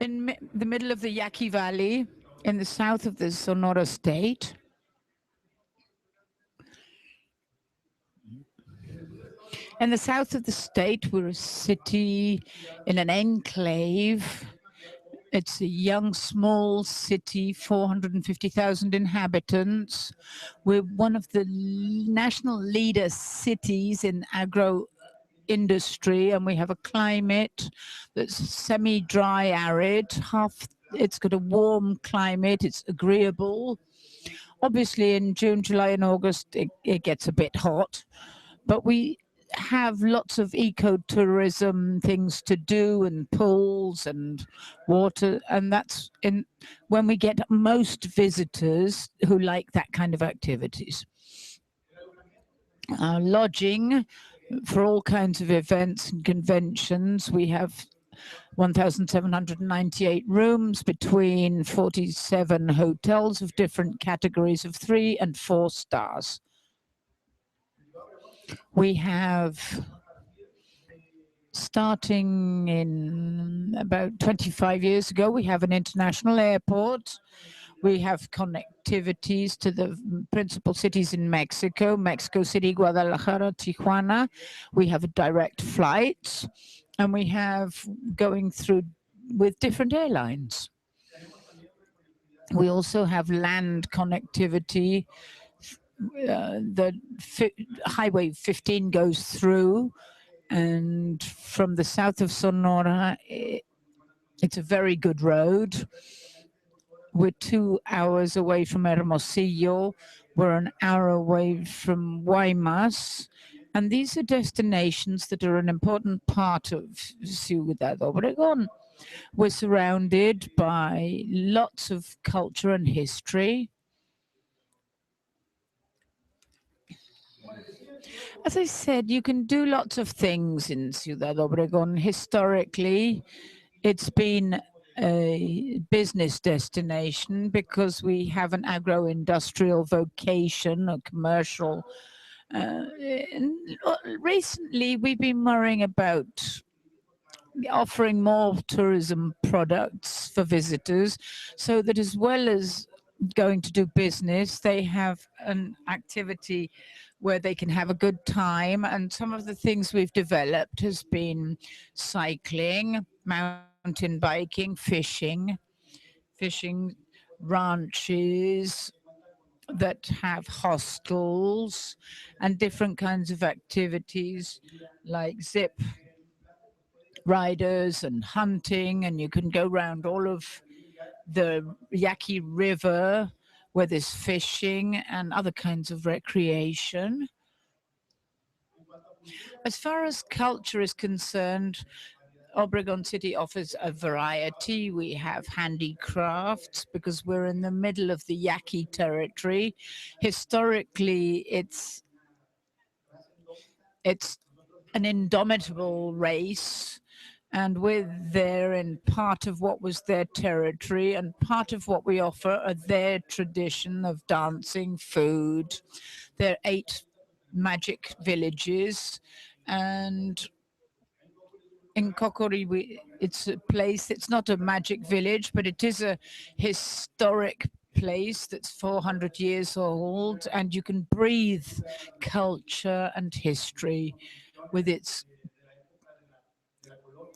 in the middle of the Yaqui Valley, in the south of the Sonora state. In the south of the state, we're a city in an enclave. It's a young, small city, 450,000 inhabitants. We're one of the national leader cities in agro industry, and we have a climate that's semi-dry, arid. It's got a warm climate. It's agreeable. Obviously, in June, July, and August, it gets a bit hot, but we have lots of ecotourism things to do, and pools and water, and that's in when we get most visitors who like that kind of activities. Lodging for all kinds of events and conventions. We have 1,798 rooms between 47 hotels of different categories of 3 and 4 stars. We have, starting in about 25 years ago, we have an international airport. We have connectivities to the principal cities in Mexico, Mexico City, Guadalajara, Tijuana. We have direct flights, and we have going through with different airlines. We also have land connectivity. The Highway 15 goes through, and from the south of Sonora, it's a very good road. We're 2 hours away from Hermosillo. We're an hour away from Guaymas. And these are destinations that are an important part of Ciudad Obregón. We're surrounded by lots of culture and history. As I said, you can do lots of things in Ciudad Obregón. Historically, it's been a business destination because we have an agro-industrial vocation, a commercial. Recently, we've been worrying about offering more tourism products for visitors, so that as well as going to do business, they have an activity where they can have a good time. And some of the things we've developed has been cycling, mountain biking, fishing ranches that have hostels and different kinds of activities like zip riders and hunting, and you can go around all of the Yaqui River where there's fishing and other kinds of recreation. As far as culture is concerned, Obregón City offers a variety. We have handicrafts because we're in the middle of the Yaqui territory. Historically, it's an indomitable race, and we're there in part of what was their territory, and part of what we offer are their tradition of dancing, food. There are 8 magic villages, and in Kokori, it's a place, it's not a magic village, but it is a historic place that's 400 years old, and you can breathe culture and history with its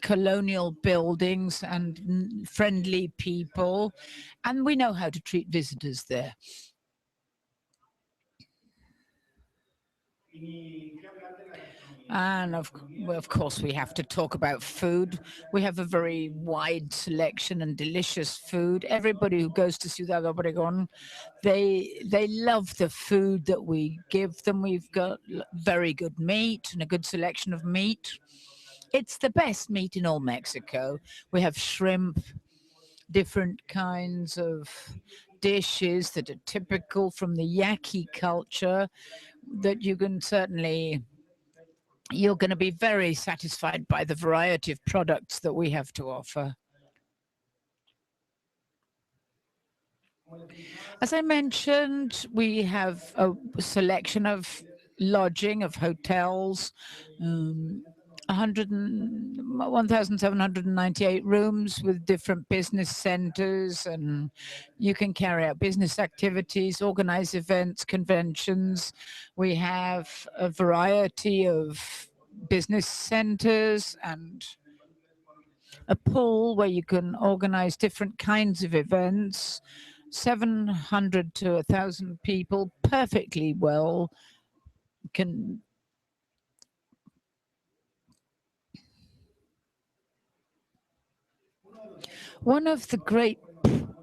colonial buildings and friendly people, and we know how to treat visitors there. And of course, we have to talk about food. We have a very wide selection and delicious food. Everybody who goes to Ciudad Obregón, they love the food that we give them. We've got very good meat and a good selection of meat. It's the best meat in all Mexico. We have shrimp, different kinds of dishes that are typical from the Yaqui culture that you can certainly, you're going to be very satisfied by the variety of products that we have to offer. As I mentioned, we have a selection of lodging, of hotels, 1,798 rooms with different business centers, and you can carry out business activities, organize events, conventions. We have a variety of business centers and a pool where you can organize different kinds of events. 700 to 1,000 people perfectly well can. One of the great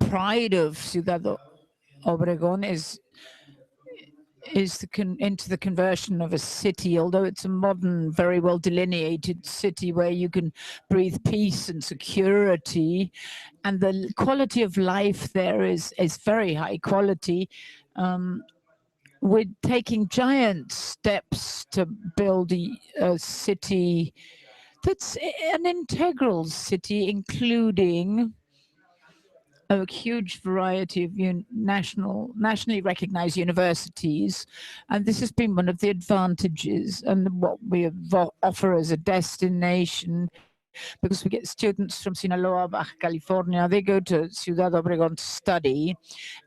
pride of Ciudad Obregón is into the conversion of a city, although it's a modern, very well delineated city where you can breathe peace and security, and the quality of life there is very high quality. We're taking giant steps to build a city that's an integral city, including a huge variety of nationally recognized universities. And this has been one of the advantages and what we offer as a destination, because we get students from Sinaloa, Baja California. They go to Ciudad Obregón to study,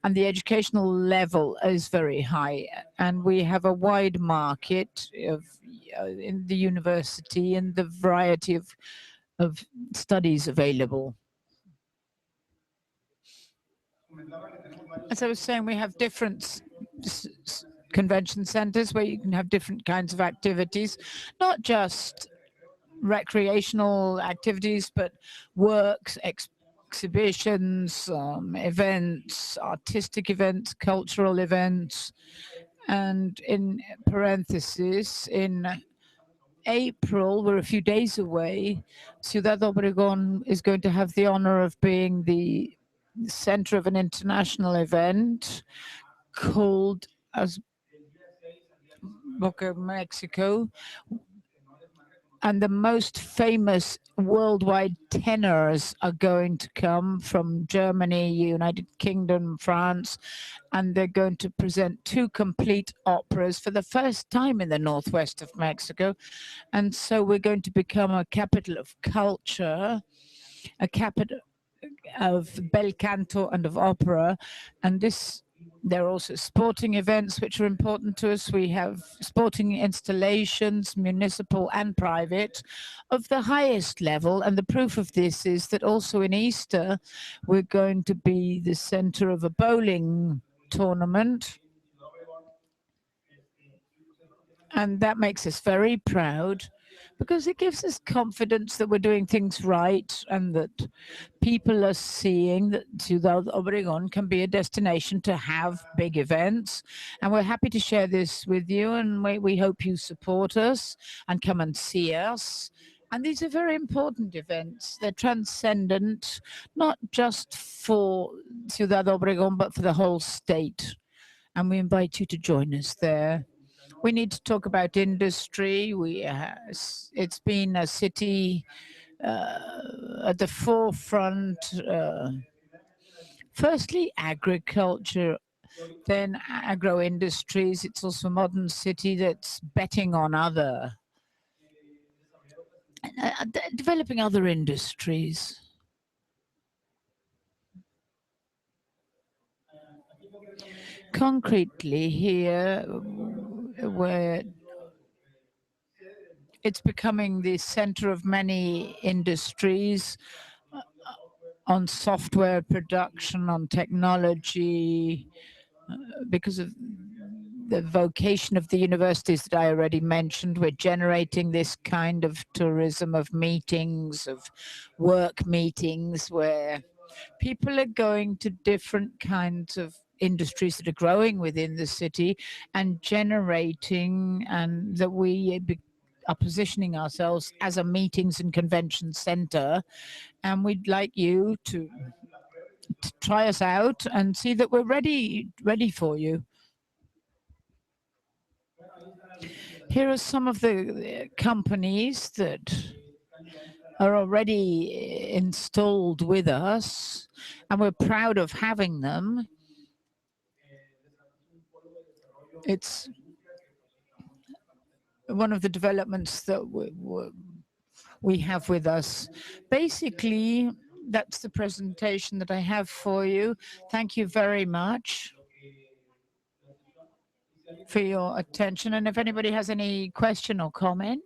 and the educational level is very high. And we have a wide market in the university and the variety of studies available. As I was saying, we have different convention centers where you can have different kinds of activities, not just recreational activities, but works, exhibitions, events, artistic events, cultural events. And in parentheses, in April, we're a few days away, Ciudad Obregón is going to have the honor of being the center of an international event called as Boca, Mexico. And the most famous worldwide tenors are going to come from Germany, United Kingdom, France, and they're going to present 2 complete operas for the first time in the northwest of Mexico. And so we're going to become a capital of culture, a capital of bel canto and of opera. And there are also sporting events which are important to us. We have sporting installations, municipal and private, of the highest level. And the proof of this is that also in Easter, we're going to be the center of a bowling tournament. And that makes us very proud, because it gives us confidence that we're doing things right and that people are seeing that Ciudad Obregón can be a destination to have big events. And we're happy to share this with you, and we hope you support us and come and see us. And these are very important events. They're transcendent, not just for Ciudad Obregón, but for the whole state. And we invite you to join us there. We need to talk about industry. It's been a city at the forefront. Firstly, agriculture, then agro-industries. It's also a modern city that's betting on developing other industries. Concretely here, where it's becoming the center of many industries on software production, on technology, because of the vocation of the universities that I already mentioned. We're generating this kind of tourism of meetings, of work meetings, where people are going to different kinds of industries that are growing within the city and generating, and that we are positioning ourselves as a meetings and convention center. And we'd like you to try us out and see that we're ready for you. Here are some of the companies that are already installed with us, and we're proud of having them. It's one of the developments that we have with us. Basically, that's the presentation that I have for you. Thank you very much for your attention. And if anybody has any question or comment.